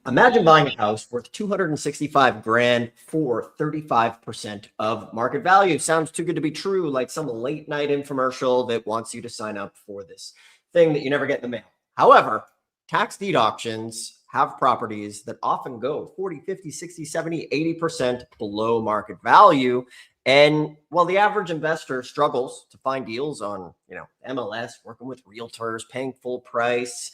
Imagine buying a house worth 265 grand for 35% of market value. Sounds too good to be true, like some late night infomercial that wants you to sign up for this thing that you never get in the mail. However, tax deed auctions have properties that often go 40, 50, 60, 70, 80% below market value. And while the average investor struggles to find deals on, MLS, working with realtors, paying full price,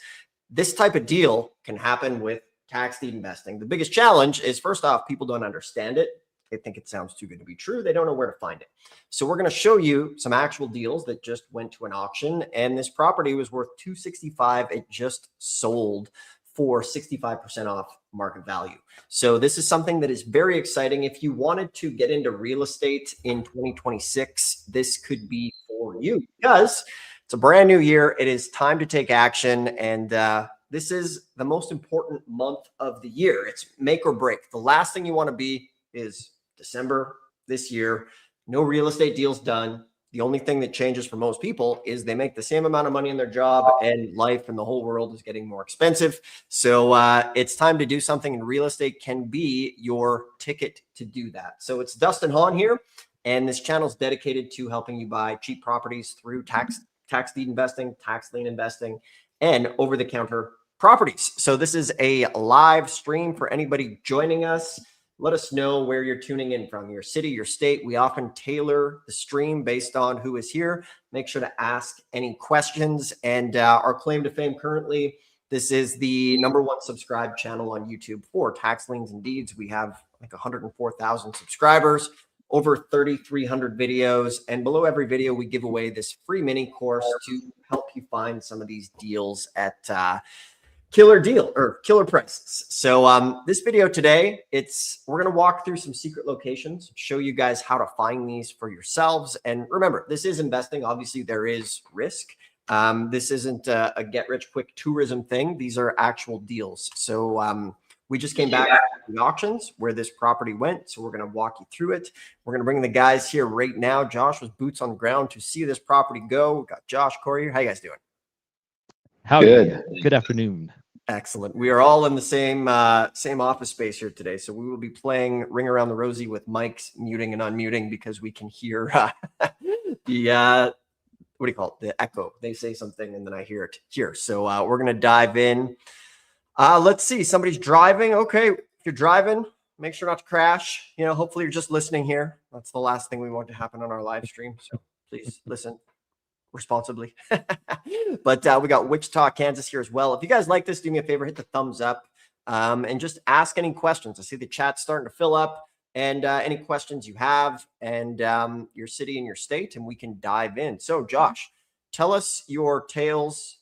this type of deal can happen with tax deed investing. The biggest challenge is, first off, people don't understand it. They think it sounds too good to be true. They don't know where to find it. So we're going to show you some actual deals that just went to an auction, and this property was worth 265. It just sold for 65% off market value. So this is something that is very exciting. If you wanted to get into real estate in 2026, this could be for you, because it's a brand new year. It is time to take action. And this is the most important month of the year. It's make or break. The last thing you want to be is December this year. No real estate deals done. The only thing that changes for most people is they make the same amount of money in their job, and life and the whole world is getting more expensive. So it's time to do something, and real estate can be your ticket to do that. So it's Dustin Hahn here, and this channel is dedicated to helping you buy cheap properties through tax deed investing, tax lien investing, and over-the-counter properties. So this is a live stream for anybody joining us. Let us know where you're tuning in from, your city, your state. We often tailor the stream based on who is here. Make sure to ask any questions. And our claim to fame currently, this is the #1 subscribed channel on YouTube for Tax Liens and Deeds. We have like 104,000 subscribers, over 3,300 videos. And below every video, we give away this free mini course to help you find some of these deals at killer prices. So this video today, we're going to walk through some secret locations, show you guys how to find these for yourselves. And remember, this is investing. Obviously, there is risk. This isn't a get rich quick tourism thing. These are actual deals. So we just came back to the auctions where this property went. So we're going to walk you through it. We're going to bring the guys here right now. Josh was boots on the ground to see this property go. We got Josh, Corey here. How you guys doing? Howdy. Good afternoon. Excellent. We are all in the same office space here today. So we will be playing Ring Around the Rosie with mics muting and unmuting, because we can hear the what do you call it? The echo. They say something and then I hear it here. So we're going to dive in. Let's see. Somebody's driving. Okay. If you're driving, make sure not to crash. Hopefully you're just listening here. That's the last thing we want to happen on our live stream. So please listen responsibly. But we got Wichita, Kansas here as well. If you guys like this, do me a favor, hit the thumbs up and just ask any questions. I see the chat's starting to fill up, and any questions you have, and your city and your state, and we can dive in. So Josh, tell us your tales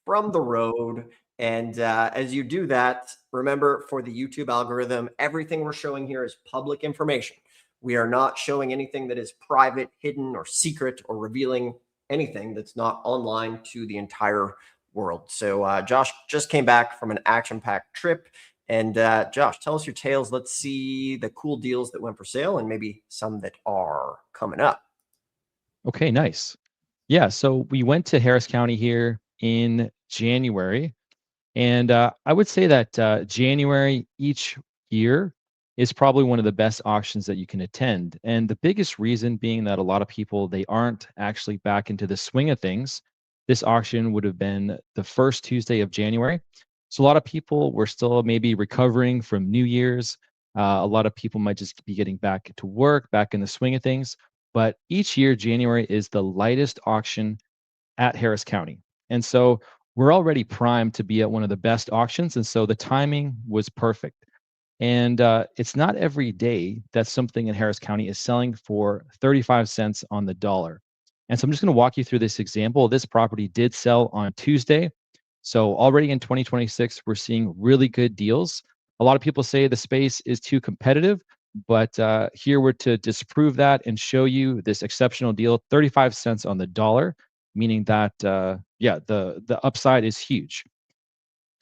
from the road. And as you do that, remember, for the YouTube algorithm, everything we're showing here is public information. We are not showing anything that is private, hidden, or secret, or revealing anything that's not online to the entire world. So Josh just came back from an action-packed trip. And Josh, tell us your tales. Let's see the cool deals that went for sale and maybe some that are coming up. Okay, nice. Yeah, so we went to Harris County here in January. And I would say that January each year is probably one of the best auctions that you can attend. And the biggest reason being that a lot of people, they aren't actually back into the swing of things. This auction would have been the first Tuesday of January. So a lot of people were still maybe recovering from New Year's. A lot of people might just be getting back to work, back in the swing of things. But each year, January is the lightest auction at Harris County. And so we're already primed to be at one of the best auctions. And so the timing was perfect. And it's not every day that something in Harris County is selling for 35 cents on the dollar. And so I'm just going to walk you through this example. This property did sell on Tuesday. So already in 2026, we're seeing really good deals. A lot of people say the space is too competitive, but here we're to disprove that and show you this exceptional deal, 35 cents on the dollar, meaning that, the upside is huge.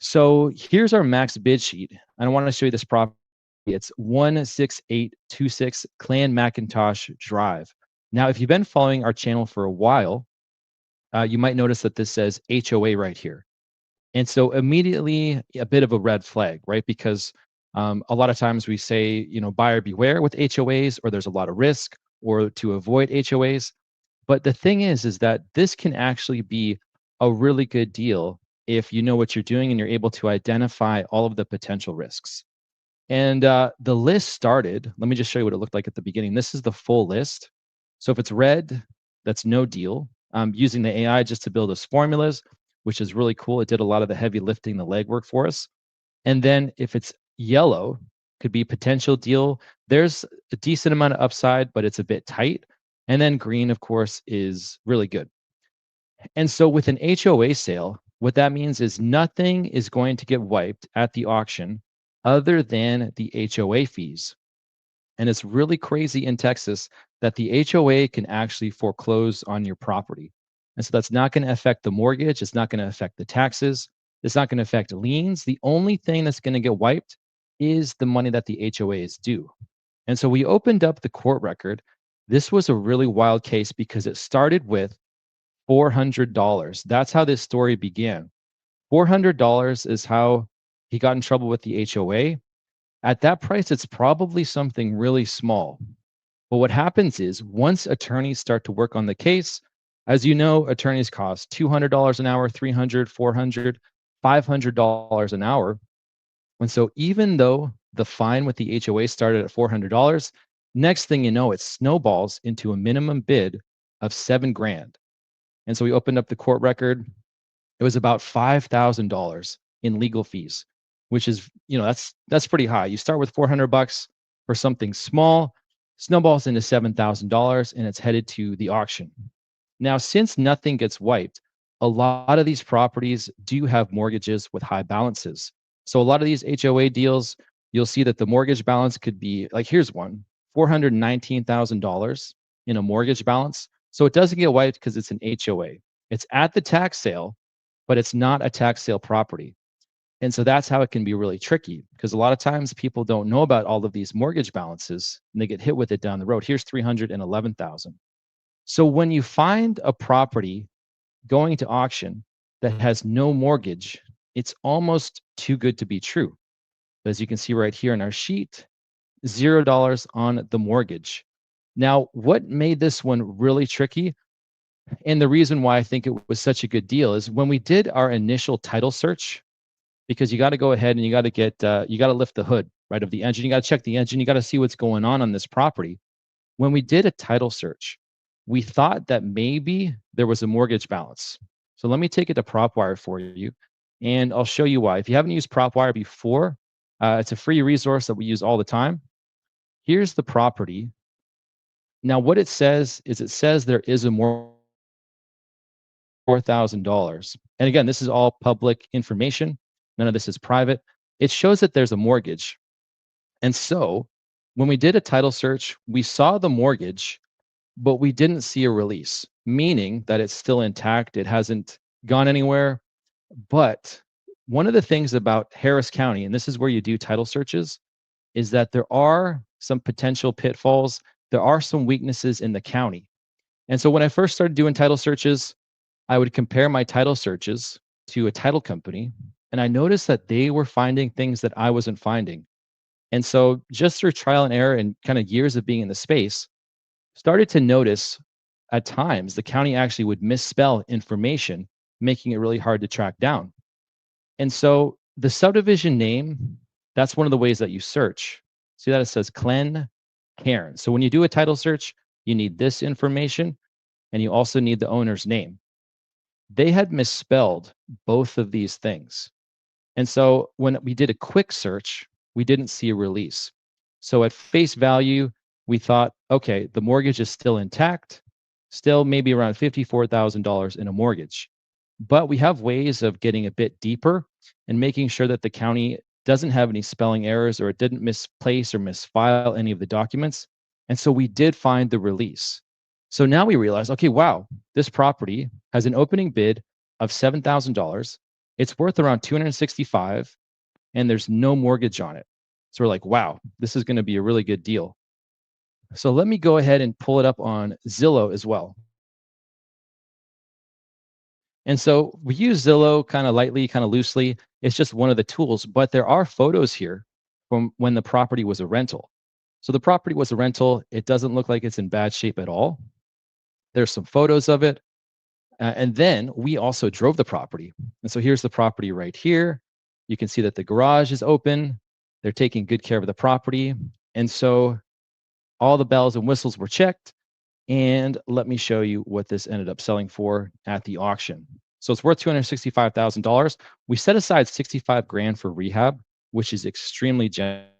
So here's our max bid sheet. I want to show you this property. It's 16826 Clan McIntosh Drive. Now, if you've been following our channel for a while, you might notice that this says HOA right here. And so immediately a bit of a red flag, right? Because a lot of times we say, buyer beware with HOAs, or there's a lot of risk, or to avoid HOAs. But the thing is that this can actually be a really good deal if you know what you're doing and you're able to identify all of the potential risks. And the list started, let me just show you what it looked like at the beginning. This is the full list. So if it's red, that's no deal. I'm using the AI just to build us formulas, which is really cool. It did a lot of the heavy lifting, the legwork for us. And then if it's yellow, could be potential deal. There's a decent amount of upside, but it's a bit tight. And then green, of course, is really good. And so with an HOA sale, what that means is nothing is going to get wiped at the auction other than the HOA fees. And it's really crazy in Texas that the HOA can actually foreclose on your property. And so that's not going to affect the mortgage. It's not going to affect the taxes. It's not going to affect liens. The only thing that's going to get wiped is the money that the HOA is due. And so we opened up the court record. This was a really wild case because it started with $400. That's how this story began. $400 is how he got in trouble with the HOA. At that price, it's probably something really small. But what happens is once attorneys start to work on the case, as you know, attorneys cost $200 an hour, $300, $400, $500 an hour. And so even though the fine with the HOA started at $400, next thing you know, it snowballs into a minimum bid of 7 grand. And so we opened up the court record. It was about $5,000 in legal fees, which is, that's pretty high. You start with $400 for something small, snowballs into $7,000, and it's headed to the auction. Now, since nothing gets wiped, a lot of these properties do have mortgages with high balances. So a lot of these HOA deals, you'll see that the mortgage balance could be like, here's one, $419,000 in a mortgage balance. So it doesn't get wiped because it's an HOA. It's at the tax sale, but it's not a tax sale property. And so that's how it can be really tricky because a lot of times people don't know about all of these mortgage balances and they get hit with it down the road. Here's 311,000. So when you find a property going to auction that has no mortgage, it's almost too good to be true. As you can see right here in our sheet, $0 on the mortgage. Now, what made this one really tricky, and the reason why I think it was such a good deal, is when we did our initial title search, because you got to go ahead and you got to you got to lift the hood, right, of the engine. You got to check the engine. You got to see what's going on this property. When we did a title search, we thought that maybe there was a mortgage balance. So let me take it to PropWire for you, and I'll show you why. If you haven't used PropWire before, it's a free resource that we use all the time. Here's the property. Now, what it says is it says there is a mortgage. $4,000. And again, this is all public information. None of this is private. It shows that there's a mortgage. And so when we did a title search, we saw the mortgage, but we didn't see a release, meaning that it's still intact. It hasn't gone anywhere. But one of the things about Harris County, and this is where you do title searches, is that there are some potential pitfalls. There are some weaknesses in the county. And so when I first started doing title searches, I would compare my title searches to a title company, and I noticed that they were finding things that I wasn't finding. And so just through trial and error and kind of years of being in the space, started to notice at times the county actually would misspell information, making it really hard to track down. And so the subdivision name, that's one of the ways that you search. See that it says Clen Cairn. So when you do a title search, you need this information and you also need the owner's name. They had misspelled both of these things. And so when we did a quick search, we didn't see a release. So at face value, we thought, okay, the mortgage is still intact, still maybe around $54,000 in a mortgage. But we have ways of getting a bit deeper and making sure that the county doesn't have any spelling errors or it didn't misplace or misfile any of the documents. And so we did find the release. So now we realize, okay, wow, this property has an opening bid of $7,000. It's worth around 265 and there's no mortgage on it. So we're like, wow, this is going to be a really good deal. So let me go ahead and pull it up on Zillow as well. And so we use Zillow kind of lightly, kind of loosely. It's just one of the tools, but there are photos here from when the property was a rental. So the property was a rental. It doesn't look like it's in bad shape at all. There's some photos of it. And then we also drove the property. And so here's the property right here. You can see that the garage is open. They're taking good care of the property. And so all the bells and whistles were checked. And let me show you what this ended up selling for at the auction. So it's worth $265,000. We set aside 65 grand for rehab, which is extremely generous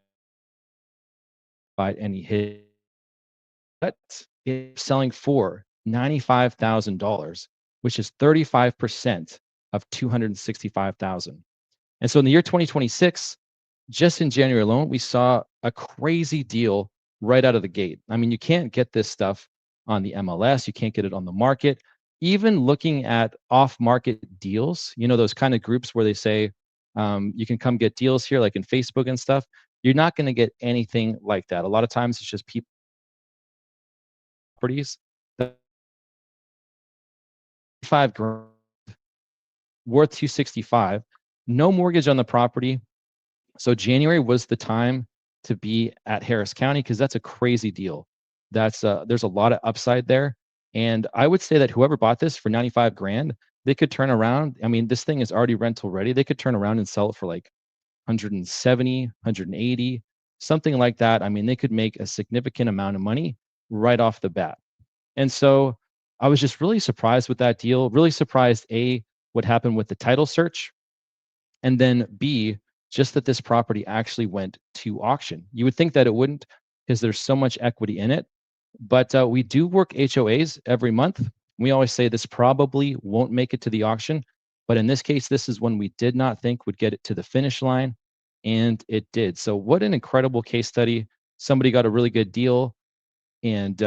by any hit. But it's selling for $95,000, which is 35% of 265,000. And so in the year 2026, just in January alone, we saw a crazy deal right out of the gate. I mean, you can't get this stuff on the MLS, you can't get it on the market. Even looking at off-market deals, you know, those kind of groups where they say you can come get deals here, like in Facebook and stuff, you're not going to get anything like that. A lot of times it's just people properties. 5 grand worth 265, no mortgage on the property. So January was the time to be at Harris County because that's a crazy deal. There's a lot of upside there, and I would say that whoever bought this for 95 grand, they could turn around. I mean, this thing is already rental ready. They could turn around and sell it for like 170, 180, something like that. I mean, they could make a significant amount of money right off the bat. And so I was just really surprised with that deal. Really surprised, A, what happened with the title search, and then B, just that this property actually went to auction. You would think that it wouldn't because there's so much equity in it. But we do work HOAs every month. We always say this probably won't make it to the auction. But in this case, this is one we did not think would get it to the finish line. And it did. So what an incredible case study. Somebody got a really good deal. And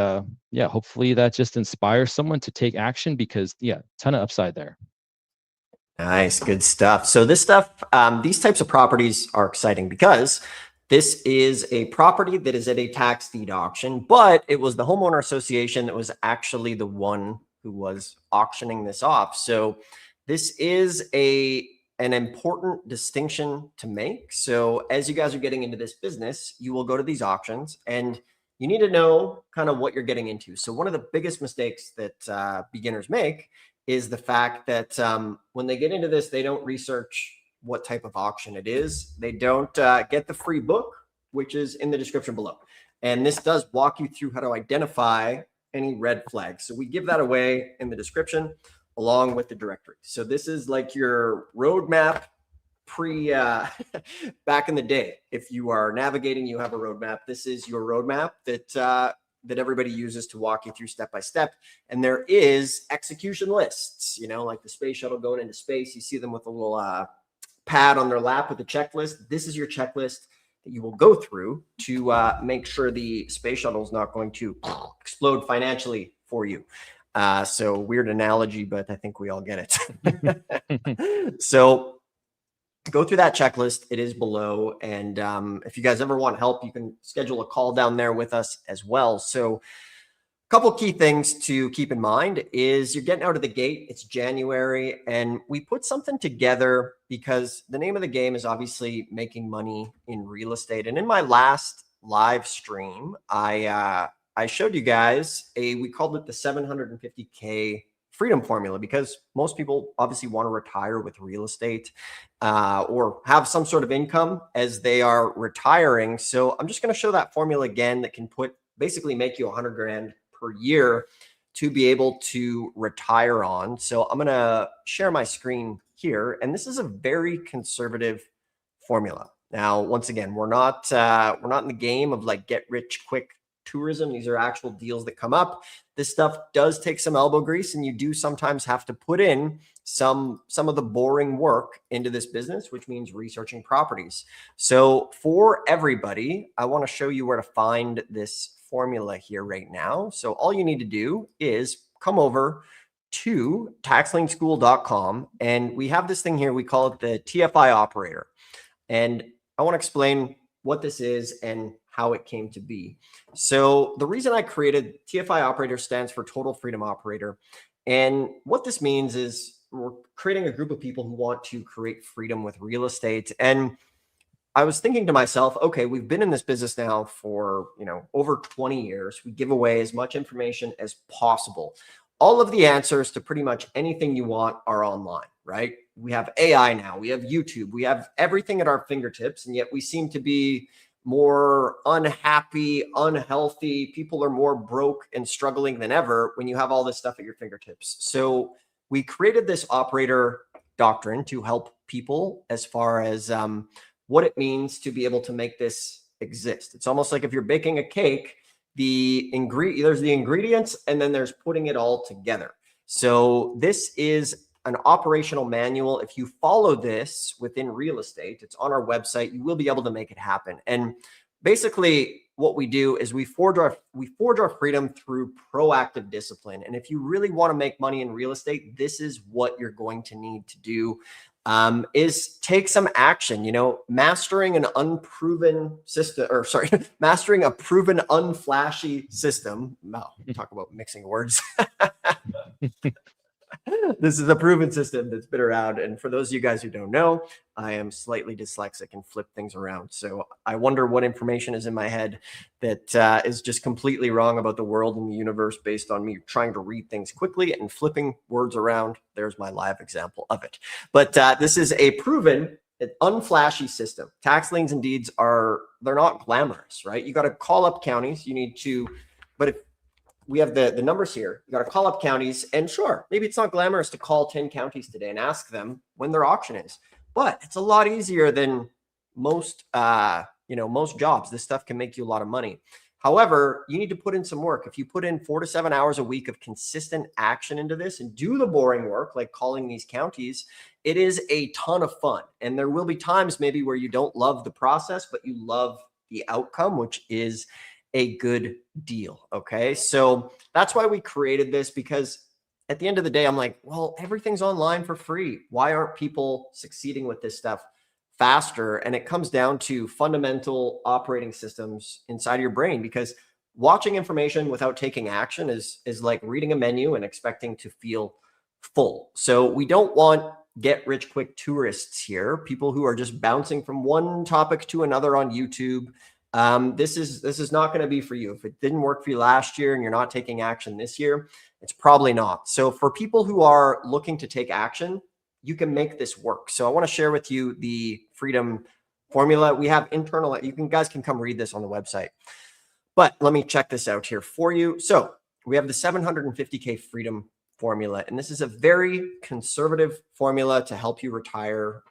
yeah, hopefully that just inspires someone to take action because, yeah, ton of upside there. Nice, good stuff. So this stuff, these types of properties are exciting because this is a property that is at a tax deed auction, but it was the homeowner association that was actually the one who was auctioning this off. So this is an important distinction to make. So as you guys are getting into this business, you will go to these auctions and you need to know kind of what you're getting into. So one of the biggest mistakes that beginners make is the fact that when they get into this, they don't research what type of auction it is. They don't get the free book, which is in the description below. And this does walk you through how to identify any red flags. So we give that away in the description along with the directory. So this is like your roadmap back in the day. If you are navigating, you have a roadmap. This is your roadmap that everybody uses to walk you through step by step. And there is execution lists, you know, like the space shuttle going into space. You see them with a little pad on their lap with a checklist. This is your checklist that you will go through to make sure the space shuttle is not going to explode financially for you. So weird analogy, but I think we all get it. So go through that checklist. It is below. And if you guys ever want help, you can schedule a call down there with us as well. So a couple key things to keep in mind is you're getting out of the gate. It's January and we put something together because the name of the game is obviously making money in real estate. And in my last live stream, I showed you guys we called it the 750K freedom formula because most people obviously want to retire with real estate or have some sort of income as they are retiring. So I'm just going to show that formula again that can basically make you 100 grand per year to be able to retire on. So I'm going to share my screen here. And this is a very conservative formula. Now, once again, we're not in the game of like get rich quick tourism. These are actual deals that come up. This stuff does take some elbow grease and you do sometimes have to put in some of the boring work into this business, which means researching properties. So for everybody, I want to show you where to find this formula here right now. So all you need to do is come over to taxlienschool.com and we have this thing here. We call it the TFI operator. And I want to explain what this is and how it came to be. So the reason I created TFI operator stands for Total Freedom Operator. And what this means is we're creating a group of people who want to create freedom with real estate. And I was thinking to myself, okay, we've been in this business now for, over 20 years. We give away as much information as possible. All of the answers to pretty much anything you want are online, right? We have AI now, we have YouTube, we have everything at our fingertips, and yet we seem to be more unhappy, unhealthy. People are more broke and struggling than ever when you have all this stuff at your fingertips. So we created this operator doctrine to help people as far as what it means to be able to make this exist. It's almost like if you're baking a cake, there's the ingredients and then there's putting it all together. So this is an operational manual. If you follow this within real estate, it's on our website, you will be able to make it happen. And basically what we do is we forge our freedom through proactive discipline. And if you really want to make money in real estate, this is what you're going to need to do. Is take some action, mastering an unproven system, mastering a proven unflashy system. Wow, talk about mixing words. This is a proven system that's been around. And for those of you guys who don't know, I am slightly dyslexic and flip things around. So I wonder what information is in my head that is just completely wrong about the world and the universe based on me trying to read things quickly and flipping words around. There's my live example of it. But this is a proven, unflashy system. Tax liens and deeds they're not glamorous, right? You got to call up counties. But if we have the numbers here, you got to call up counties, and sure, maybe it's not glamorous to call 10 counties today and ask them when their auction is, but it's a lot easier than most jobs. This stuff can make you a lot of money. However, you need to put in some work. If you put in 4 to 7 hours a week of consistent action into this and do the boring work, like calling these counties, it is a ton of fun. And there will be times maybe where you don't love the process, but you love the outcome, which is a good deal. Okay. So that's why we created this, because at the end of the day, I'm like, well, everything's online for free. Why aren't people succeeding with this stuff faster? And it comes down to fundamental operating systems inside your brain, because watching information without taking action is like reading a menu and expecting to feel full. So we don't want get rich quick tourists here, people who are just bouncing from one topic to another on YouTube. This is not going to be for you. If it didn't work for you last year and you're not taking action this year, it's probably not. So for people who are looking to take action, you can make this work. So I want to share with you the freedom formula. We have internal, guys can come read this on the website, but let me check this out here for you. So we have the 750K freedom formula, and this is a very conservative formula to help you retire,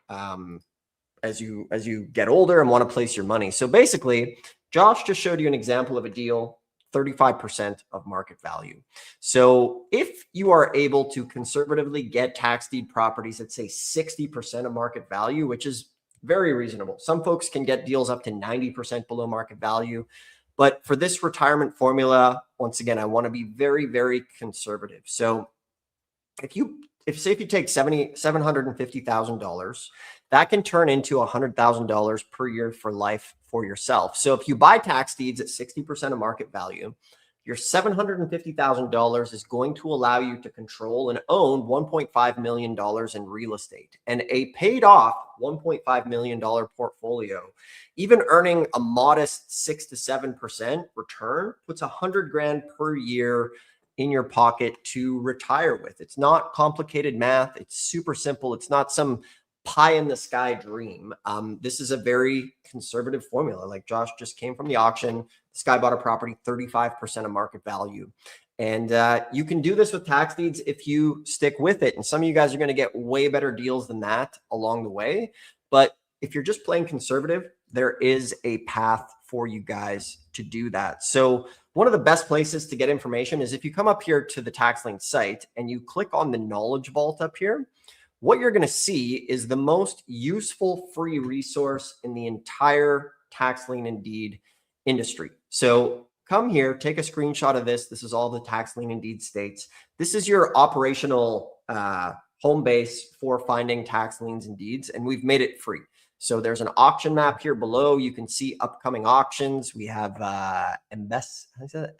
as you get older and want to place your money. So basically, Josh just showed you an example of a deal, 35% of market value. So if you are able to conservatively get tax deed properties at say 60% of market value, which is very reasonable. Some folks can get deals up to 90% below market value. But for this retirement formula, once again, I want to be very, very conservative. So if you take $750,000, that can turn into $100,000 per year for life for yourself. So if you buy tax deeds at 60% of market value, your $750,000 is going to allow you to control and own $1.5 million in real estate, and a paid off $1.5 million portfolio, even earning a modest 6 to 7% return, puts $100,000 per year in your pocket to retire with. It's not complicated math. It's super simple. It's not some pie in the sky dream. This is a very conservative formula. Like Josh just came from the auction. This guy bought a property, 35% of market value. And you can do this with tax deeds if you stick with it. And some of you guys are going to get way better deals than that along the way. But if you're just playing conservative, there is a path for you guys to do that. So one of the best places to get information is if you come up here to the Tax Lien site and you click on the Knowledge Vault up here. What you're going to see is the most useful free resource in the entire tax lien and deed industry. So come here, take a screenshot of this. This is all the tax lien and deed states. This is your operational home base for finding tax liens and deeds, and we've made it free. So there's an auction map here below. You can see upcoming auctions. We have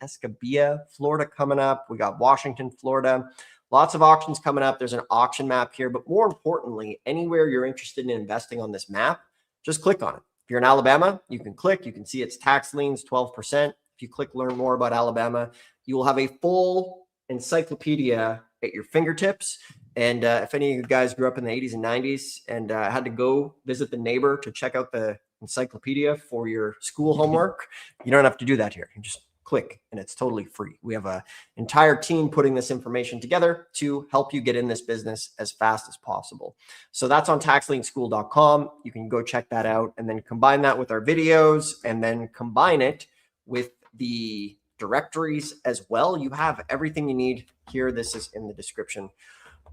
Escabia, Florida coming up. We got Washington, Florida. lots of auctions coming up. There's an auction map here, but more importantly, anywhere you're interested in investing on this map, just click on it. If you're in Alabama, you can click, you can see it's tax liens, 12%. If you click learn more about Alabama, you will have a full encyclopedia at your fingertips. And if any of you guys grew up in the 80s and 90s and had to go visit the neighbor to check out the encyclopedia for your school homework, you don't have to do that here. You just click and it's totally free. We have an entire team putting this information together to help you get in this business as fast as possible. So that's on taxlienschool.com. You can go check that out and then combine that with our videos and then combine it with the directories as well. You have everything you need here. This is in the description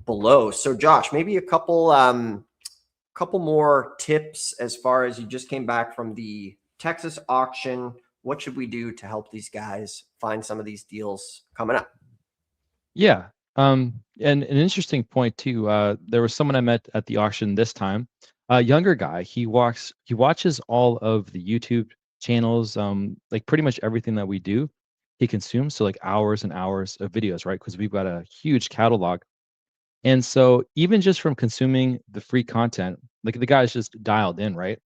below. So Josh, maybe a couple more tips as far as you just came back from the Texas auction. What should we do to help these guys find some of these deals coming up? Yeah. And an interesting point too. There was someone I met at the auction this time, a younger guy. He watches all of the YouTube channels, like pretty much everything that we do. He consumes, so like hours and hours of videos, right? Because we've got a huge catalog. And so even just from consuming the free content, like the guy's just dialed in, right?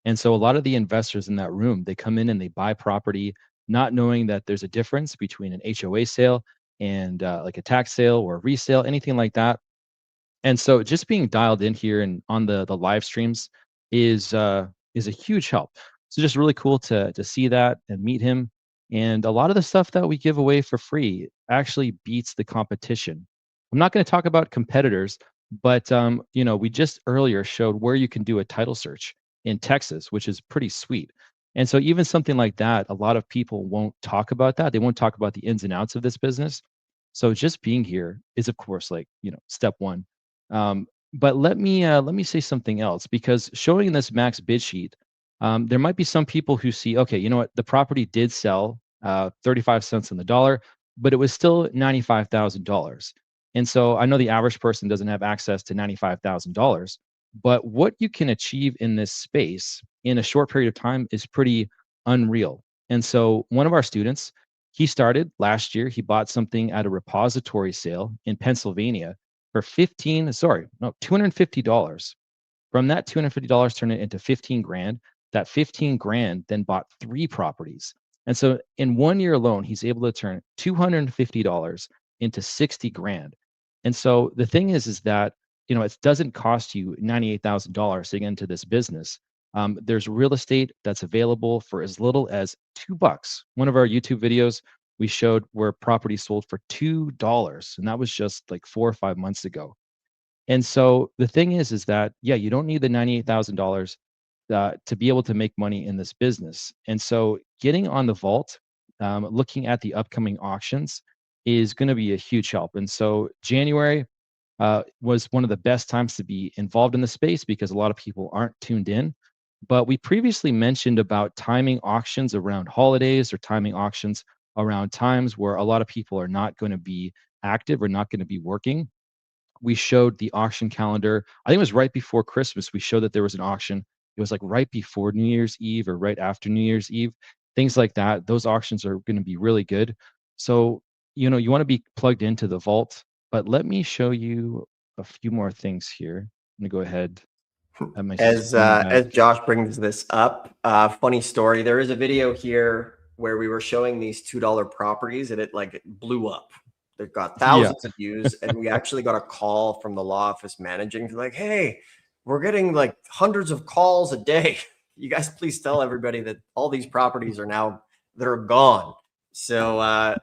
And so a lot of the investors in that room, they come in and they buy property, not knowing that there's a difference between an HOA sale and like a tax sale or a resale, anything like that. And so just being dialed in here and on the live streams is a huge help. So just really cool to see that and meet him. And a lot of the stuff that we give away for free actually beats the competition. I'm not going to talk about competitors, but we just earlier showed where you can do a title search in Texas, which is pretty sweet. And so even something like that, a lot of people won't talk about that. They won't talk about the ins and outs of this business. So just being here is, of course, like step one. But let me say something else, because showing this max bid sheet, there might be some people who see, okay, you know what, the property did sell 35 cents on the dollar, but it was still $95,000. And so I know the average person doesn't have access to $95,000, but what you can achieve in this space in a short period of time is pretty unreal. And so one of our students, he started last year, he bought something at a repository sale in Pennsylvania for $250. From that $250 turned it into 15 grand. That 15 grand then bought 3 properties. And so in 1 year alone, he's able to turn $250 into 60 grand. And so the thing is that, it doesn't cost you $98,000 to get into this business. There's real estate that's available for as little as $2. One of our YouTube videos, we showed where property sold for $2, and that was just like 4 or 5 months ago. And so the thing is that, yeah, you don't need the $98,000 to be able to make money in this business. And so getting on the vault, looking at the upcoming auctions is going to be a huge help. And so January was one of the best times to be involved in the space because a lot of people aren't tuned in. But we previously mentioned about timing auctions around holidays or timing auctions around times where a lot of people are not going to be active or not going to be working. We showed the auction calendar. I think it was right before Christmas. We showed that there was an auction. It was like right before New Year's Eve or right after New Year's Eve, things like that. Those auctions are going to be really good. So, you want to be plugged into the vault, but let me show you a few more things here. I'm going to go ahead. Have my screen back. As Josh brings this up, funny story. There is a video here where we were showing these $2 properties and it blew up. They've got thousands of views, and we actually got a call from the law office managing like, hey, we're getting like hundreds of calls a day. You guys please tell everybody that all these properties they're gone. So,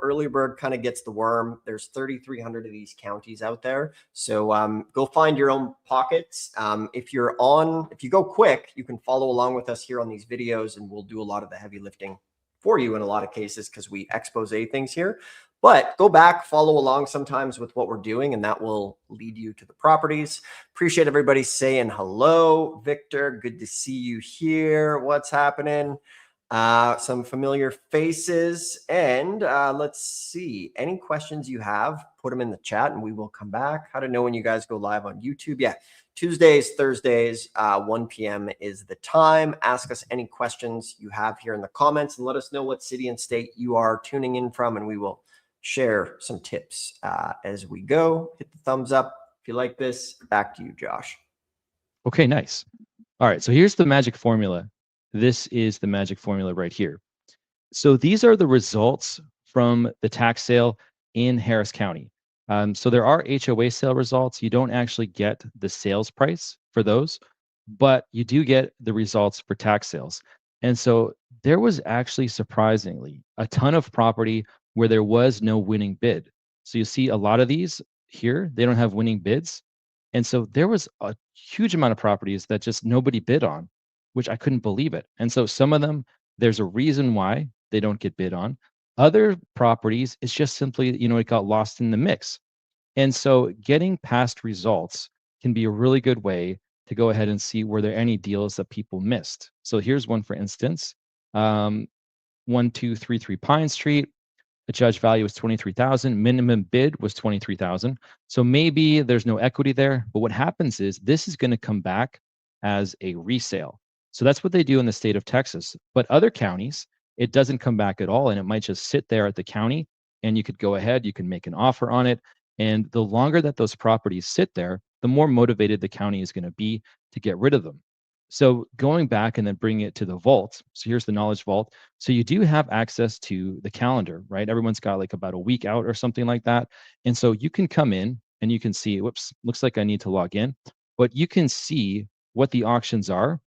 early bird kind of gets the worm. There's 3,300 of these counties out there. So go find your own pockets. If you go quick, you can follow along with us here on these videos, and we'll do a lot of the heavy lifting for you in a lot of cases because we expose things here. But go back, follow along sometimes with what we're doing, and that will lead you to the properties. Appreciate everybody saying hello. Victor, good to see you here. What's happening? Some familiar faces. And let's see. Any questions you have, put them in the chat and we will come back. How to know when you guys go live on YouTube? Yeah, Tuesdays, Thursdays, 1 p.m. is the time. Ask us any questions you have here in the comments and let us know what city and state you are tuning in from, and we will share some tips as we go. Hit the thumbs up if you like this. Back to you, Josh. Okay, nice. All right, so here's the magic formula. This is the magic formula right here. So these are the results from the tax sale in Harris County. So there are HOA sale results. You don't actually get the sales price for those, but you do get the results for tax sales. And so there was actually surprisingly a ton of property where there was no winning bid. So you see a lot of these here, they don't have winning bids. And so there was a huge amount of properties that just nobody bid on, which I couldn't believe it. And so some of them, there's a reason why they don't get bid on. Other properties, it's just simply, it got lost in the mix. And so getting past results can be a really good way to go ahead and see were there any deals that people missed. So here's one, for instance, 1233 Pine Street. The judge value was 23,000. Minimum bid was 23,000. So maybe there's no equity there. But what happens is this is going to come back as a resale. So that's what they do in the state of Texas. But other counties, it doesn't come back at all, and it might just sit there at the county. And you could go ahead, you can make an offer on it. And the longer that those properties sit there, the more motivated the county is going to be to get rid of them. So going back and then bringing it to the vault. So here's the knowledge vault. So you do have access to the calendar, right? Everyone's got like about a week out or something like that. And so you can come in and you can see, whoops, looks like I need to log in, but you can see what the auctions are.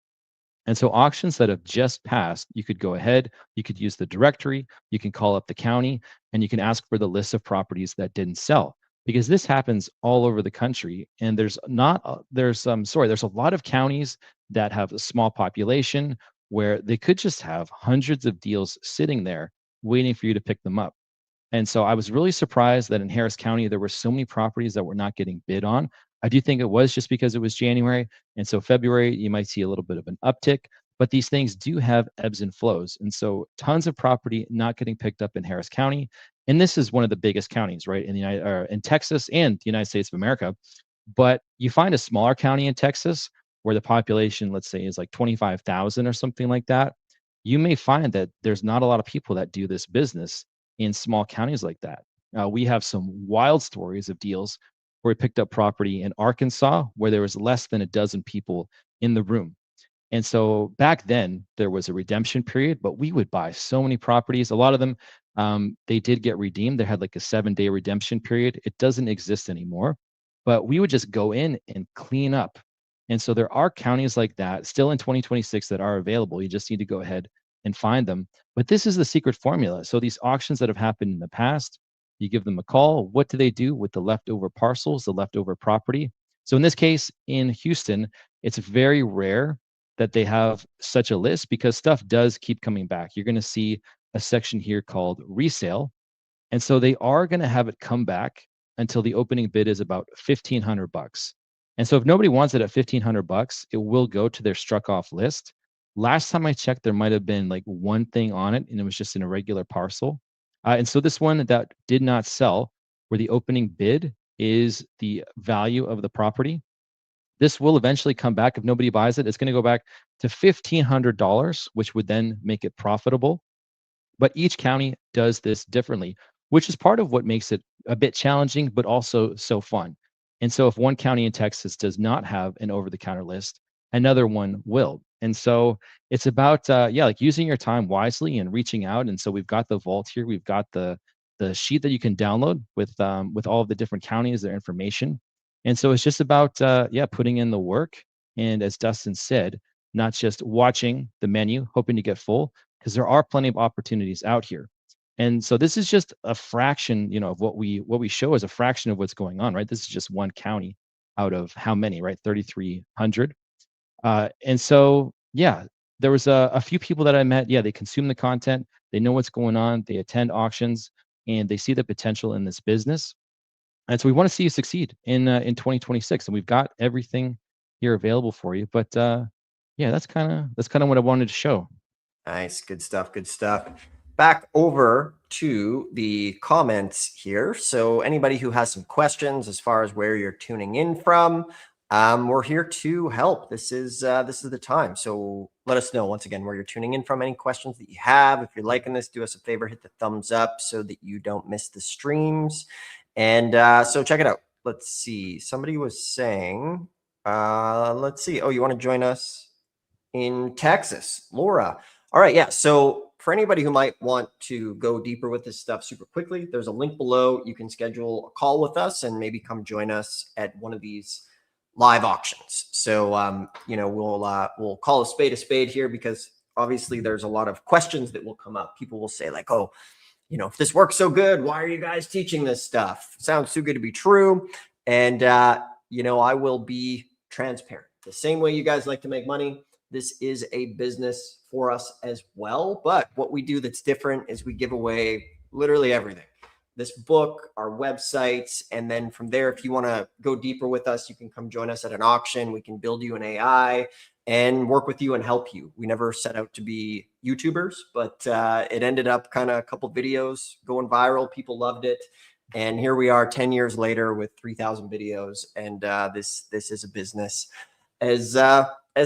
And so auctions that have just passed, you could go ahead, you could use the directory, you can call up the county, and you can ask for the list of properties that didn't sell. Because this happens all over the country, and there's a lot of counties that have a small population where they could just have hundreds of deals sitting there waiting for you to pick them up. And so I was really surprised that in Harris County, there were so many properties that were not getting bid on. I do think it was just because it was January. And so February, you might see a little bit of an uptick, but these things do have ebbs and flows. And so tons of property not getting picked up in Harris County. And this is one of the biggest counties, right, in Texas and the United States of America. But you find a smaller county in Texas where the population, let's say, is like 25,000 or something like that. You may find that there's not a lot of people that do this business in small counties like that. We have some wild stories of deals where we picked up property in Arkansas where there was less than a dozen people in the room. And so back then there was a redemption period, but we would buy so many properties. A lot of them, they did get redeemed. They had like a 7-day redemption period. It doesn't exist anymore, but we would just go in and clean up. And so there are counties like that still in 2026 that are available. You just need to go ahead and find them. But this is the secret formula. So these auctions that have happened in the past, you give them a call. What do they do with the leftover parcels, the leftover property? So in this case, in Houston, it's very rare that they have such a list because stuff does keep coming back. You're going to see a section here called resale. And so they are going to have it come back until the opening bid is about $1,500. And so if nobody wants it at $1,500, it will go to their struck off list. Last time I checked, there might have been like one thing on it, and it was just an irregular parcel. And so this one that did not sell, where the opening bid is the value of the property, this will eventually come back. If nobody buys it, it's going to go back to $1,500, which would then make it profitable. But each county does this differently, which is part of what makes it a bit challenging, but also so fun. And so if one county in Texas does not have an over-the-counter list, another one will. And so it's about like using your time wisely and reaching out. And so we've got the vault here. We've got the sheet that you can download with all of the different counties, their information. And so it's just about putting in the work. And as Dustin said, not just watching the menu, hoping to get full, because there are plenty of opportunities out here. And so this is just a fraction, of what we show as a fraction of what's going on, right? This is just one county out of how many, right? 3,300. And so, there was a few people that I met. Yeah, they consume the content. They know what's going on. They attend auctions and they see the potential in this business. And so we want to see you succeed in 2026. And we've got everything here available for you. But that's kind of what I wanted to show. Nice. Good stuff. Good stuff. Back over to the comments here. So anybody who has some questions as far as where you're tuning in from, We're here to help. This is the time. So let us know once again where you're tuning in from. Any questions that you have. If you're liking this, do us a favor, hit the thumbs up so that you don't miss the streams. And so check it out. Let's see. Somebody was saying, let's see. Oh, you want to join us in Texas, Laura? All right, yeah. So for anybody who might want to go deeper with this stuff super quickly, there's a link below. You can schedule a call with us and maybe come join us at one of these live auctions. So we'll call a spade here, because obviously there's a lot of questions that will come up. People will say like, oh, if this works so good, why are you guys teaching this stuff? Sounds too good to be true. And I will be transparent. The same way you guys like to make money, this is a business for us as well. But what we do that's different is we give away literally everything. This book, our websites, and then from there, if you want to go deeper with us, you can come join us at an auction. We can build you an AI and work with you and help you. We never set out to be YouTubers, but it ended up kind of a couple videos going viral. People loved it. And here we are 10 years later with 3,000 videos. And this is a business as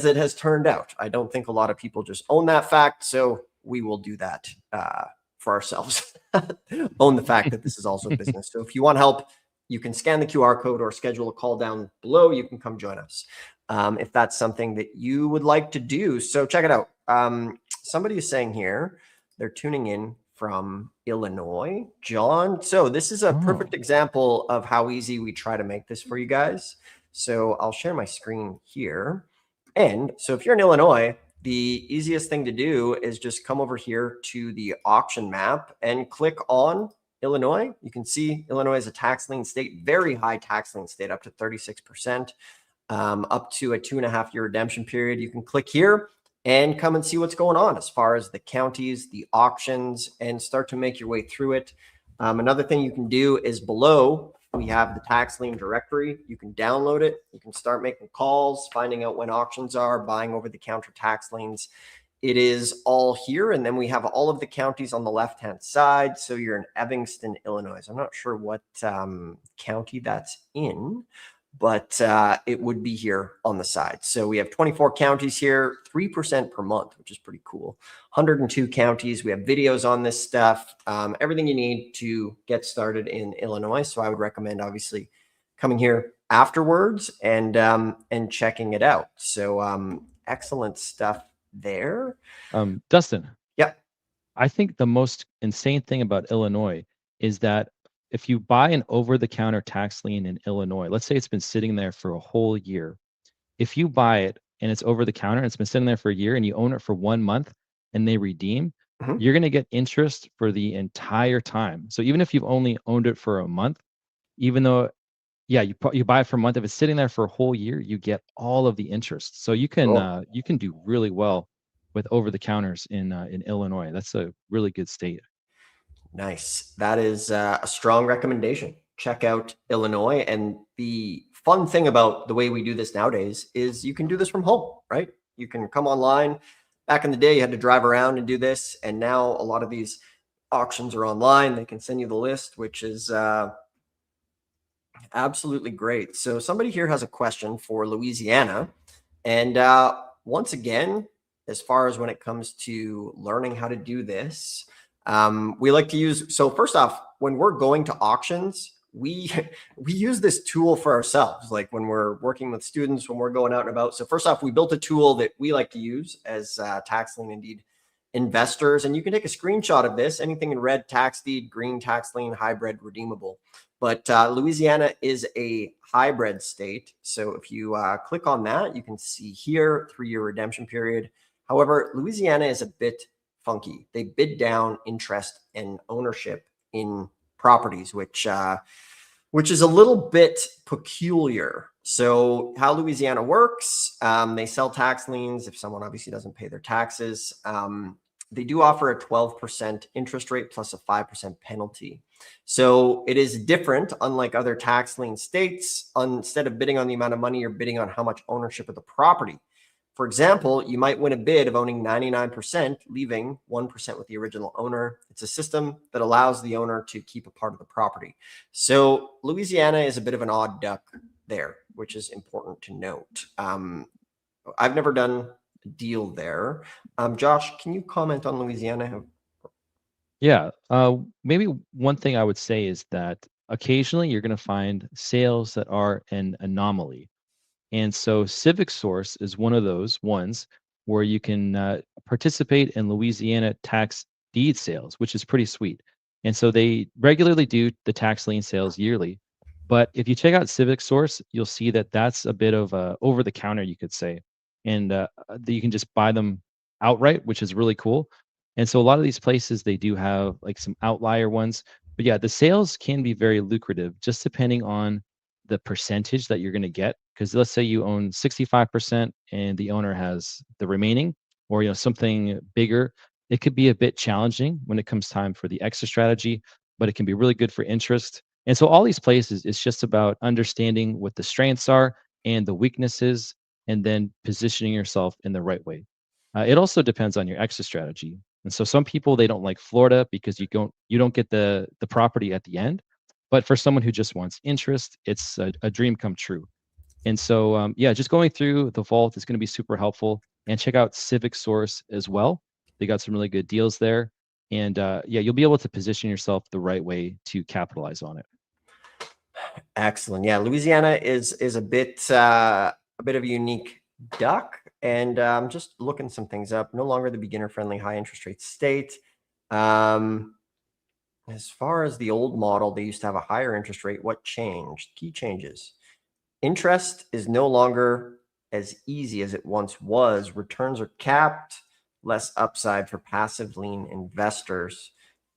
it has turned out. I don't think a lot of people just own that fact. So we will do that for ourselves. Own the fact that this is also a business. So if you want help, you can scan the QR code or schedule a call down below. You can come join us if that's something that you would like to do. So check it out. Somebody is saying here, they're tuning in from Illinois, John. So this is a perfect example of how easy we try to make this for you guys. So I'll share my screen here. And so if you're in Illinois, the easiest thing to do is just come over here to the auction map and click on Illinois. You can see Illinois is a tax lien state, very high tax lien state, up to 36%, up to a 2.5-year redemption period. You can click here and come and see what's going on as far as the counties, the auctions, and start to make your way through it. Another thing you can do is below, we have the tax lien directory. You can download it. You can start making calls, finding out when auctions are, buying over the counter tax liens. It is all here. And then we have all of the counties on the left-hand side. So you're in Evanston, Illinois. I'm not sure what county that's in, but it would be here on the side. So we have 24 counties here, 3% per month, which is pretty cool. 102 counties. We have videos on this stuff, everything you need to get started in Illinois. So I would recommend obviously coming here afterwards and checking it out. So excellent stuff there. Dustin. Yeah. I think the most insane thing about Illinois is that if you buy an over-the-counter tax lien in Illinois, let's say it's been sitting there for a whole year. If you buy it and it's over the counter and it's been sitting there for a year and you own it for 1 month and they redeem, you're going to get interest for the entire time. So even if you've only owned it for a month, even though, yeah, you buy it for a month, if it's sitting there for a whole year, you get all of the interest. So you can you can do really well with over the counters in Illinois. That's a really good state. Nice. That is a strong recommendation. Check out Illinois. And the fun thing about the way we do this nowadays is you can do this from home, right? You can come online. Back in the day, you had to drive around and do this. And now a lot of these auctions are online. They can send you the list, which is absolutely great. So somebody here has a question for Louisiana. And once again, as far as when it comes to learning how to do this, we like to use, so first off, when we're going to auctions, we use this tool for ourselves, like when we're working with students, when we're going out and about. So first off, we built a tool that we like to use as Tax Lien Deed investors. And you can take a screenshot of this, anything in red, tax deed, green, tax lien, hybrid, redeemable. But Louisiana is a hybrid state. So if you click on that, you can see here, 3-year redemption period. However, Louisiana is a bit funky. They bid down interest and ownership in properties, which is a little bit peculiar. So how Louisiana works, they sell tax liens if someone obviously doesn't pay their taxes. They do offer a 12% interest rate plus a 5% penalty. So it is different, unlike other tax lien states. Instead of bidding on the amount of money, you're bidding on how much ownership of the property. For example, you might win a bid of owning 99%, leaving 1% with the original owner. It's a system that allows the owner to keep a part of the property. So Louisiana is a bit of an odd duck there, which is important to note. I've never done a deal there. Josh, can you comment on Louisiana? Yeah. Maybe one thing I would say is that occasionally you're going to find sales that are an anomaly. And so Civic Source is one of those ones where you can participate in Louisiana tax deed sales, which is pretty sweet. And so they regularly do the tax lien sales yearly. But if you check out Civic Source, you'll see that that's a bit of a over the counter, you could say, and that you can just buy them outright, which is really cool. And so a lot of these places they do have like some outlier ones, but yeah, the sales can be very lucrative, just depending on the percentage that you're going to get. Because let's say you own 65% and the owner has the remaining, or something bigger. It could be a bit challenging when it comes time for the exit strategy, but it can be really good for interest. And so all these places, it's just about understanding what the strengths are and the weaknesses, and then positioning yourself in the right way. It also depends on your exit strategy. And so some people they don't like Florida because you don't get the property at the end. But for someone who just wants interest, it's a dream come true. And so, yeah, just going through the vault is going to be super helpful. And check out Civic Source as well. They got some really good deals there. And yeah, you'll be able to position yourself the right way to capitalize on it. Excellent. Yeah, Louisiana is a bit of a unique duck, and just looking some things up. No longer the beginner-friendly high interest rate state. As far as the old model, they used to have a higher interest rate. What changed? Key changes. Interest is no longer as easy as it once was. Returns are capped, less upside for passive lien investors.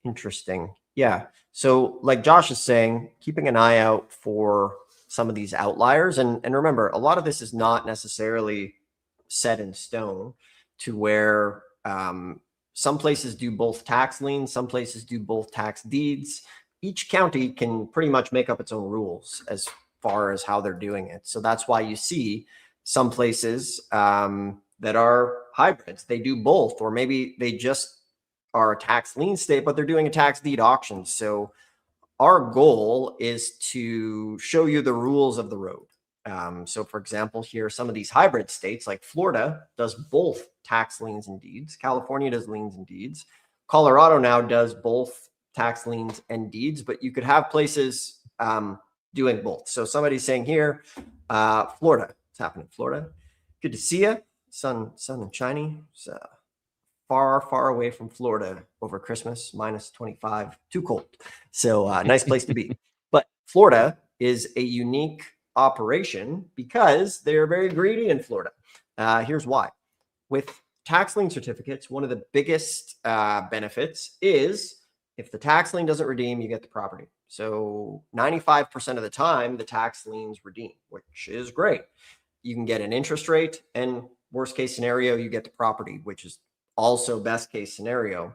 Interesting. Yeah. So, like Josh is saying, keeping an eye out for some of these outliers. And remember, a lot of this is not necessarily set in stone to where some places do both tax liens, some places do both tax deeds. Each county can pretty much make up its own rules as far as how they're doing it. So that's why you see some places that are hybrids. They do both, or maybe they just are a tax lien state, but they're doing a tax deed auction. So our goal is to show you the rules of the road. So for example, here, some of these hybrid states like Florida does both tax liens and deeds. California does liens and deeds. Colorado now does both tax liens and deeds, but you could have places doing both. So somebody's saying here, Florida, what's happening in Florida? Good to see you. Sun and shiny. It's far away from Florida over Christmas, minus 25, too cold. So nice place to be. But Florida is a unique operation because they're very greedy in Florida. Here's why. With tax lien certificates, one of the biggest benefits is if the tax lien doesn't redeem, you get the property. So 95% of the time, the tax liens redeem, which is great. You can get an interest rate, and worst case scenario, you get the property, which is also best case scenario.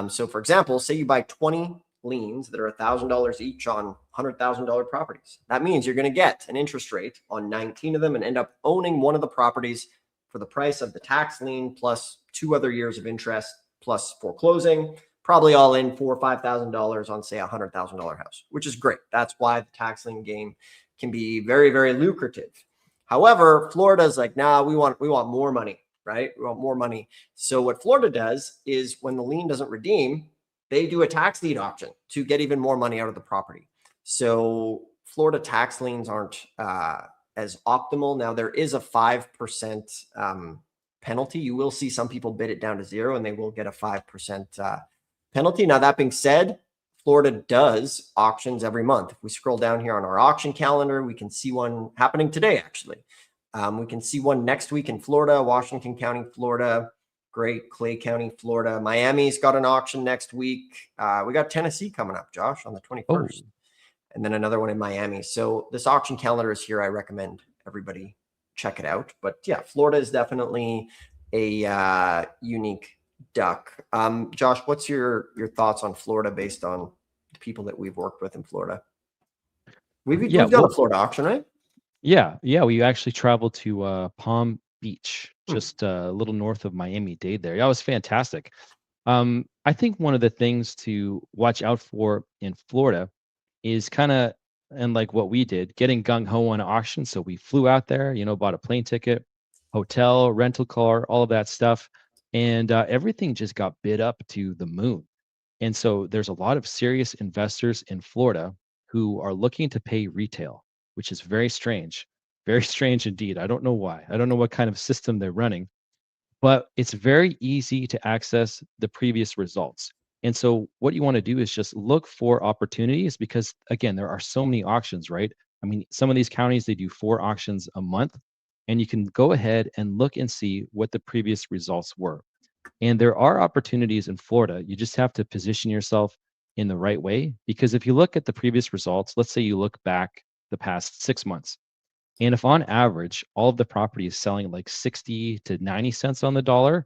So for example, say you buy 20 liens that are $1,000 each on $100,000 properties. That means you're going to get an interest rate on 19 of them and end up owning one of the properties for the price of the tax lien plus 2 other years of interest plus foreclosing, probably all in $4,000 or $5,000 on say $100,000 house, which is great. That's why the tax lien game can be very lucrative. However, Florida's like, nah, we want more money, right? We want more money. So what Florida does is when the lien doesn't redeem, they do a tax deed auction to get even more money out of the property. So Florida tax liens aren't as optimal. Now there is a 5% penalty. You will see some people bid it down to 0 and they will get a 5% penalty. Now that being said, Florida does auctions every month. If we scroll down here on our auction calendar, we can see one happening today, actually. We can see one next week in Florida, Washington County, Florida, great, Clay County, Florida. Miami's got an auction next week. We got Tennessee coming up, Josh, on the 21st. Oh. And then another one in Miami. So this auction calendar is here. I recommend everybody check it out. But yeah, Florida is definitely a unique duck. Josh, what's your thoughts on Florida based on the people that we've worked with in Florida? We've done a Florida auction, right? Yeah. We actually traveled to Palm Beach, just a little north of Miami-Dade there. That was fantastic. I think one of the things to watch out for in Florida is kind of and like what we did, getting gung ho on auction. So we flew out there, bought a plane ticket, hotel, rental car, all of that stuff, and everything just got bid up to the moon. And so there's a lot of serious investors in Florida who are looking to pay retail, which is very strange indeed. I don't know why. I don't know what kind of system they're running, but it's very easy to access the previous results. And so what you want to do is just look for opportunities because again, there are so many auctions, right? I mean, some of these counties they do 4 auctions a month and you can go ahead and look and see what the previous results were. And there are opportunities in Florida. You just have to position yourself in the right way because if you look at the previous results, let's say you look back the past 6 months, and if on average, all of the property is selling like 60 to 90 cents on the dollar,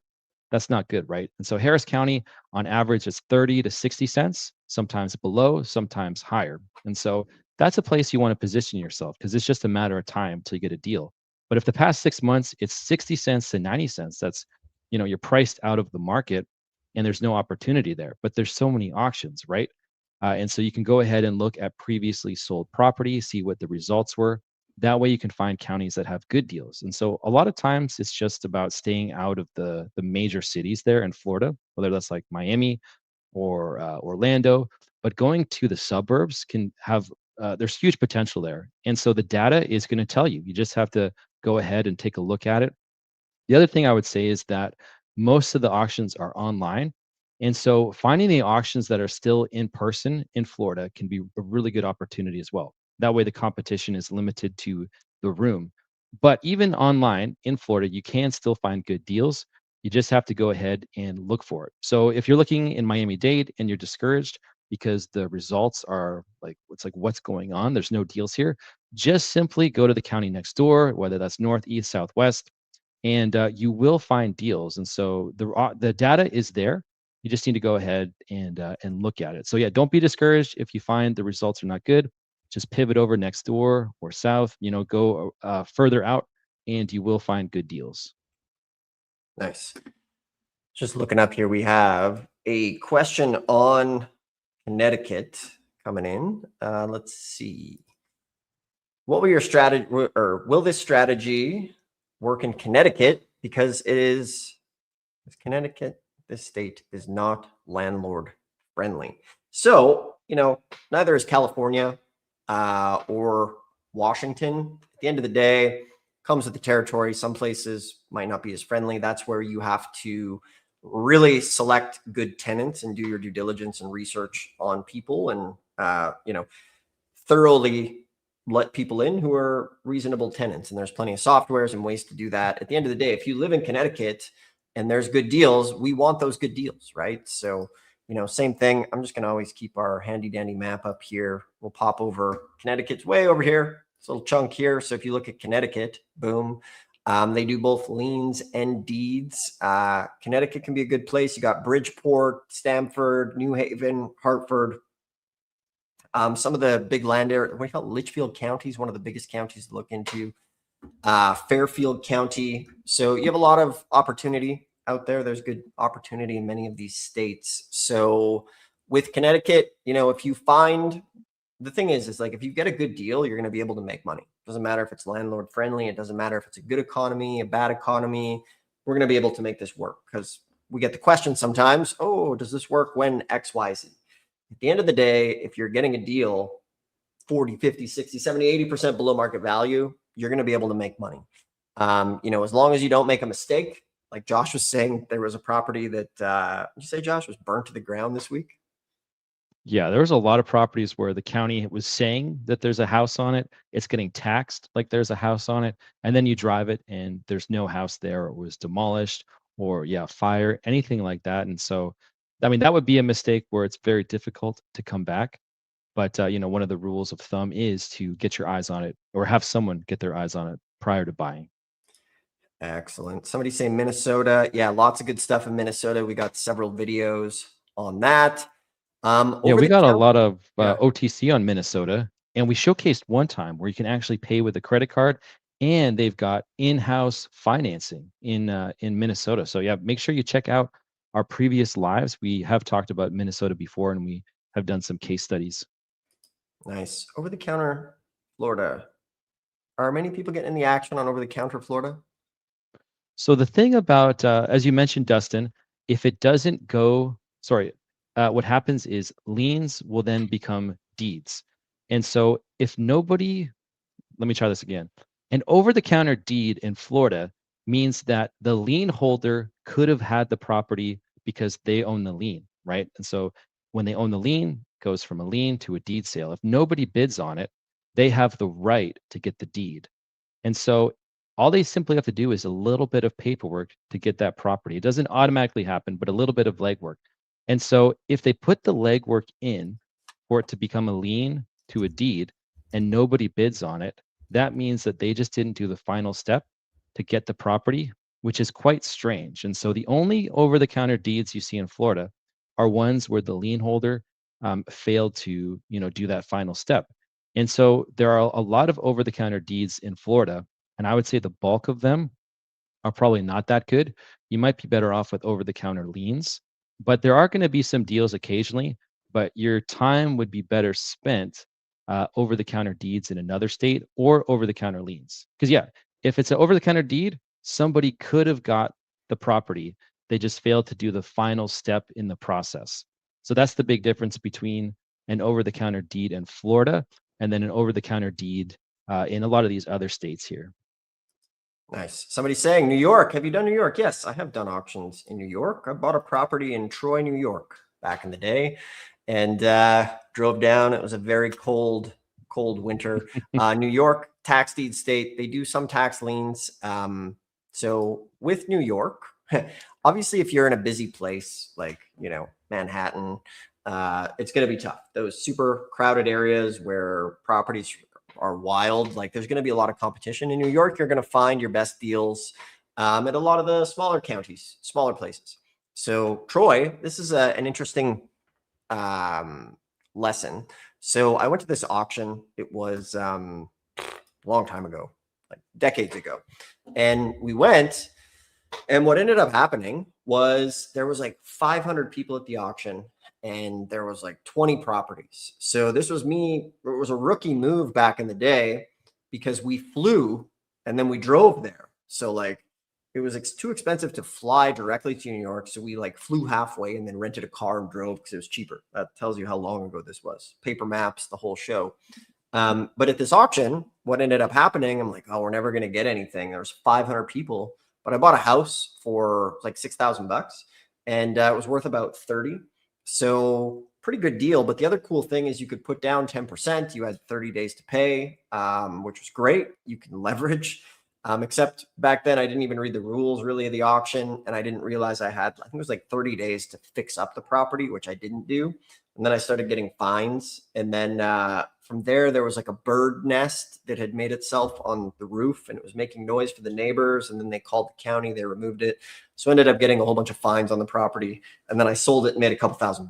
that's not good, right? And so Harris County on average is 30 to 60 cents, sometimes below, sometimes higher. And so that's a place you want to position yourself because it's just a matter of time till you get a deal. But if the past 6 months it's 60 cents to 90 cents, that's, you're priced out of the market and there's no opportunity there. But there's so many auctions, right? And so you can go ahead and look at previously sold property, see what the results were. That way you can find counties that have good deals. And so a lot of times it's just about staying out of the major cities there in Florida, whether that's like Miami or Orlando, but going to the suburbs can have there's huge potential there. And so the data is going to tell you. You just have to go ahead and take a look at it. The other thing I would say is that most of the auctions are online. And so finding the auctions that are still in person in Florida can be a really good opportunity as well. That way the competition is limited to the room. But even online in Florida, you can still find good deals. You just have to go ahead and look for it. So if you're looking in Miami-Dade and you're discouraged because the results are like it's like what's going on, there's no deals here, just simply go to the county next door, whether that's north, east, southwest, and you will find deals. And so the data is there. You just need to go ahead and look at it. So yeah, don't be discouraged if you find the results are not good. Just pivot over next door or south. Go further out, and you will find good deals. Nice. Just looking up here, we have a question on Connecticut coming in. Let's see. What will your strategy, or will this strategy work in Connecticut? Because Connecticut, this state is not landlord friendly. So, neither is California or Washington. At the end of the day, comes with the territory. Some places might not be as friendly. That's where you have to really select good tenants and do your due diligence and research on people and, thoroughly let people in who are reasonable tenants. And there's plenty of softwares and ways to do that. At the end of the day, if you live in Connecticut and there's good deals, we want those good deals, right? So, same thing. I'm just going to always keep our handy dandy map up here. We'll pop over Connecticut's way over here. This little chunk here. So if you look at Connecticut, boom, they do both liens and deeds. Connecticut can be a good place. You got Bridgeport, Stamford, New Haven, Hartford. Some of the big land area, what do you call it? Litchfield County is one of the biggest counties to look into. Fairfield County. So you have a lot of opportunity out there. There's good opportunity in many of these states. So with Connecticut, if you find, the thing is like if you get a good deal, you're going to be able to make money. Doesn't matter if it's landlord friendly. It doesn't matter if it's a good economy, a bad economy. We're going to be able to make this work because we get the question sometimes, oh, does this work when X, Y, Z? At the end of the day, if you're getting a deal 40, 50, 60, 70, 80% below market value, you're going to be able to make money. As long as you don't make a mistake, like Josh was saying, there was a property that, did you say, Josh, was burnt to the ground this week? Yeah, there was a lot of properties where the county was saying that there's a house on it. It's getting taxed like there's a house on it. And then you drive it and there's no house there. Or it was demolished or, yeah, fire, anything like that. And so, I mean, that would be a mistake where it's very difficult to come back. But, one of the rules of thumb is to get your eyes on it or have someone get their eyes on it prior to buying. Excellent. Somebody say Minnesota. Yeah, lots of good stuff in Minnesota. We got several videos on that. Yeah, Over we the got a counter. lot of Yeah. OTC on Minnesota, and we showcased one time where you can actually pay with a credit card, and they've got in-house financing in Minnesota. So yeah, make sure you check out our previous lives. We have talked about Minnesota before, and we have done some case studies. Nice. Over the counter Florida. Are many people getting in the action on over the counter Florida? So the thing about, as you mentioned, Dustin, if it doesn't go, sorry, what happens is liens will then become deeds. And so if nobody, let me try this again. An over-the-counter deed in Florida means that the lien holder could have had the property because they own the lien, right? And so when they own the lien, it goes from a lien to a deed sale. If nobody bids on it, they have the right to get the deed. And so all they simply have to do is a little bit of paperwork to get that property. It doesn't automatically happen, but a little bit of legwork. And so if they put the legwork in for it to become a lien to a deed and nobody bids on it, that means that they just didn't do the final step to get the property, which is quite strange. And so the only over the counter deeds you see in Florida are ones where the lien holder failed to, do that final step. And so there are a lot of over the counter deeds in Florida, and I would say the bulk of them are probably not that good. You might be better off with over the counter liens, but there are going to be some deals occasionally, but your time would be better spent over the counter deeds in another state or over the counter liens. Because, yeah, if it's an over the counter deed, somebody could have got the property. They just failed to do the final step in the process. So that's the big difference between an over the counter deed in Florida and then an over the counter deed in a lot of these other states here. Nice. Somebody's saying New York. Have you done New York? Yes, I have done auctions in New York. I bought a property in Troy, New York back in the day and drove down. It was a very cold winter. New York, tax deed state. They do some tax liens. So with New York, obviously, if you're in a busy place like, Manhattan, it's going to be tough. Those super crowded areas where properties are wild, like there's going to be a lot of competition. In New York, you're going to find your best deals at a lot of the smaller counties, smaller places. So Troy, this is an interesting lesson. So I went to this auction. It was a long time ago, like decades ago. And we went, and what ended up happening was there was like 500 people at the auction and there was like 20 properties. So this was me. It was a rookie move back in the day because we flew and then we drove there. So like it was too expensive to fly directly to New York. So we like flew halfway and then rented a car and drove because it was cheaper. That tells you how long ago this was. Paper maps, the whole show. But at this auction, what ended up happening, I'm like, oh, we're never going to get anything. There was 500 people, but I bought a house for like $6,000 and it was worth about 30. So pretty good deal. But the other cool thing is you could put down 10%. You had 30 days to pay, which was great. You can leverage. Except back then, I didn't even read the rules really of the auction. And I didn't realize I think it was like 30 days to fix up the property, which I didn't do. And then I started getting fines. And then from there was like a bird nest that had made itself on the roof and it was making noise for the neighbors. And then they called the county, they removed it. So I ended up getting a whole bunch of fines on the property. And then I sold it and made a couple $1,000.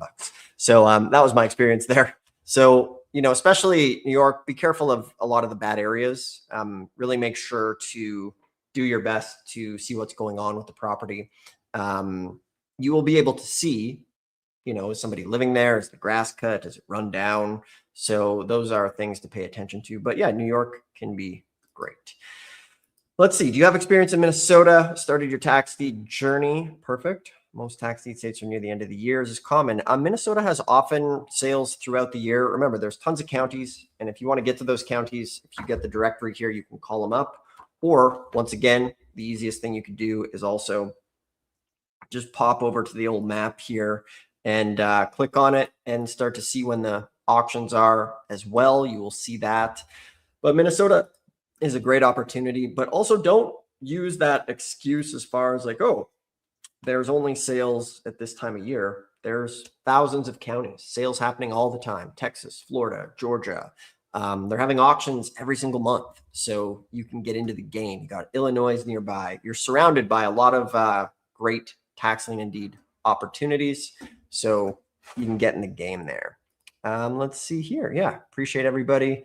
So that was my experience there. So especially New York, be careful of a lot of the bad areas. Really make sure to do your best to see what's going on with the property. You will be able to see, is somebody living there? Is the grass cut? Does it run down? So those are things to pay attention to. But yeah, New York can be great. Let's see. Do you have experience in Minnesota? Started your tax deed journey? Perfect. Most tax deed states are near the end of the year. This is common. Minnesota has often sales throughout the year. Remember, there's tons of counties. And if you want to get to those counties, if you get the directory here, you can call them up. Or once again, the easiest thing you could do is also just pop over to the old map here and click on it and start to see when the auctions are as well. You will see that. But Minnesota is a great opportunity, but also don't use that excuse as far as like, oh, there's only sales at this time of year. There's thousands of counties, sales happening all the time. Texas, Florida, Georgia. They're having auctions every single month. So you can get into the game. You got Illinois nearby. You're surrounded by a lot of great tax lien and deed opportunities. So you can get in the game there. Let's see here. Yeah, appreciate everybody.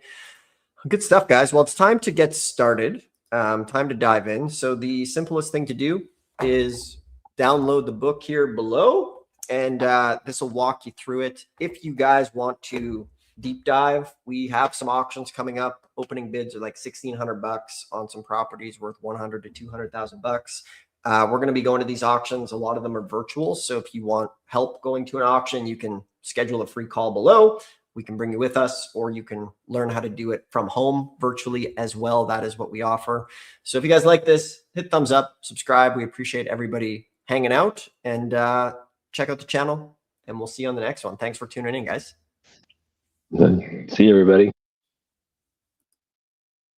Good stuff, guys. Well, it's time to get started. Time to dive in. So the simplest thing to do is download the book here below, and this will walk you through it. If you guys want to deep dive. We have some auctions coming up. Opening bids are like $1,600 on some properties worth 100 to 200,000 bucks. We're going to be going to these auctions. A lot of them are virtual. So if you want help going to an auction, you can schedule a free call below. We can bring you with us, or you can learn how to do it from home virtually as well. That is what we offer. So if you guys like this, hit thumbs up, subscribe. We appreciate everybody hanging out, and check out the channel, and we'll see you on the next one. Thanks for tuning in, guys. See you, everybody.